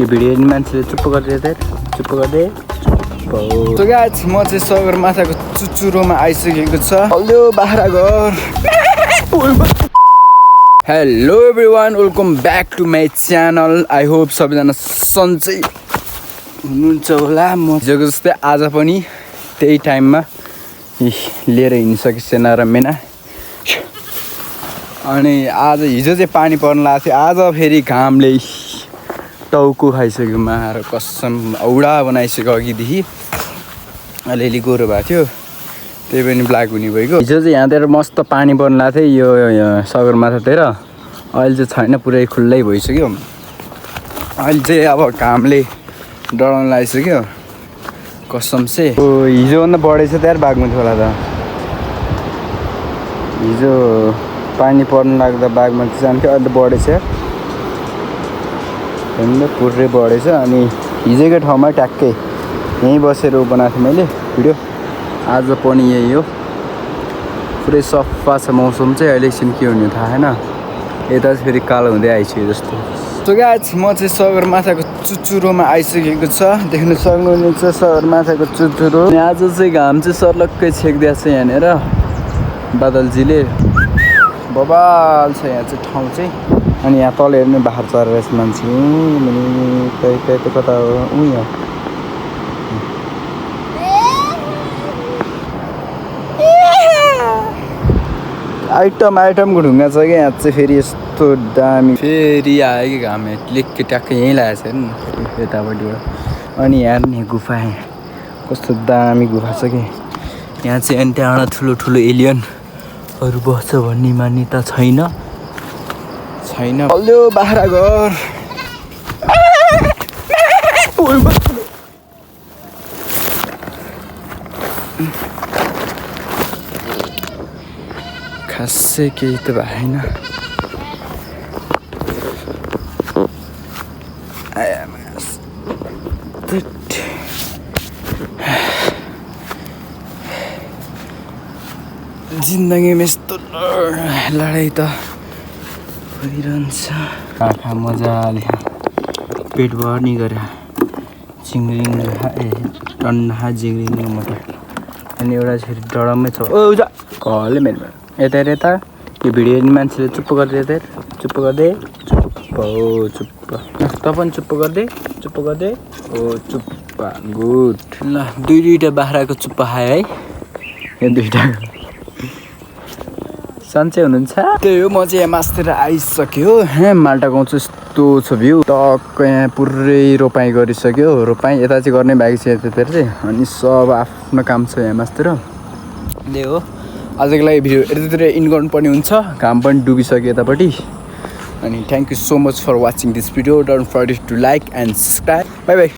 यो भिडियो हेर्ने मान्छेले चुप्प गरिदिए चुप्प गरिदिए So guys, म चाहिँ सगरमाथाको चुचुरोमा आइसकेको छ हल्लो बाख्रा घर। Hello everyone, welcome back to my channel. I hope सबैजना सन्चै हुनुहुन्छ होला। म हिजोको जस्तै आज पनि त्यही टाइममा लिएर हिँडिसके सेना र मेना। अनि आज हिजो चाहिँ पानी पर्न लागेको थियो, आज फेरि घामले टाउको खाइसक्यो मार कसम। औडा बनाइसक्यो अघिदेखि, अलिअलि गोरो भएको थियो, त्यही पनि ब्ल्याक हुने भइगयो। हिजो चाहिँ यहाँतिर मस्त पानी पर्न लागेको थियो यो सगरमाथातिर, अहिले चाहिँ छैन, पुरै खुल्लै भइसक्यो। अहिले चाहिँ अब घामले डराउन लागिसक्यो कसम से। हिजोभन्दा बढेछ त्यहाँ बागमती खोला त। हिजो पानी पर्न लाग्दा बागमती जान्थ्यो, अहिले त बढेछ हेर्नु, पुरै बढेछ। अनि हिजोकै ठाउँमा ट्याक्कै यहीँ बसेर बनाएको थिएँ मैले भिडियो। आज पनि यही हो, पुरै सफा छ मौसम चाहिँ। अहिले एकछिन के हुने थाहा छैन, यता चाहिँ फेरि कालो हुँदै आइसक्यो जस्तो। सो गाइस, म चाहिँ सगरमाथाको चुचुरोमा आइसकेको छ, देख्न सक्नुहुनेछ सगरमाथाको चुचुरो। आज चाहिँ घाम चाहिँ सर्लक्कै छेकिदिएको छ यहाँनिर, बादलजीले बबाल छ यहाँ चाहिँ ठाउँ चाहिँ। अनि यहाँ तल हेर्ने बाख्रा चरेर मान्छे त्यही कता हो यहाँ। आइटमको ढुङ्गा छ क्या यहाँ चाहिँ, फेरि यस्तो दामी। फेरि आयो कि घाम लेख्के ट्याक्कै यहीँ लागेको छ हेर्नु यतापट्टिबाट। अनि हेर्ने गुफा कस्तो दामी गुफा छ कि यहाँ चाहिँ। अनि त्यहाँबाट ठुलो एलियनहरू बस्छ भन्ने मान्यता छैन। हल्लो बाख्रा घर। खासै केही त भएन। जिन्दगीमा यस्तो लडाइँ त भइरहन्छ। आँखा मजाले पेट भर्नी गरे चिङ्रिङ टन्ना जिङ्रिङ मटर। अनि एउटा फेरि डरमै छ। ओ जा कलले मेरो यता यो भिडियो हेर्ने मान्छेले चुप्प गरिदिए चुप्प गरिदे चुप्प हो चुप्प। त पनि चुप्प गरिदे हो चुप्प। गुड ल, दुईवटा बाख्राको चुप्प खायो है यो दुईवटाको। सन्चै हुनुहुन्छ? त्यही हो, म चाहिँ यहाँ मासतिर आइसक्यो। माल्टा गाउँ चाहिँ यस्तो छ भ्यू, टक्क यहाँ पुरै रोपाइँ गरिसक्यो। रोपाइँ यता चाहिँ गर्ने बाँकी छ यतातिर चाहिँ। अनि सब आफ्नो काम छ यहाँ मासतिर। त्यही हो, आजको लागि भिडियो यतातिर इन गर्नुपर्ने हुन्छ, घाम पनि डुबिसक्यो यतापट्टि। अनि thank you so much for watching this video. Don't forget to like and subscribe. Bye by.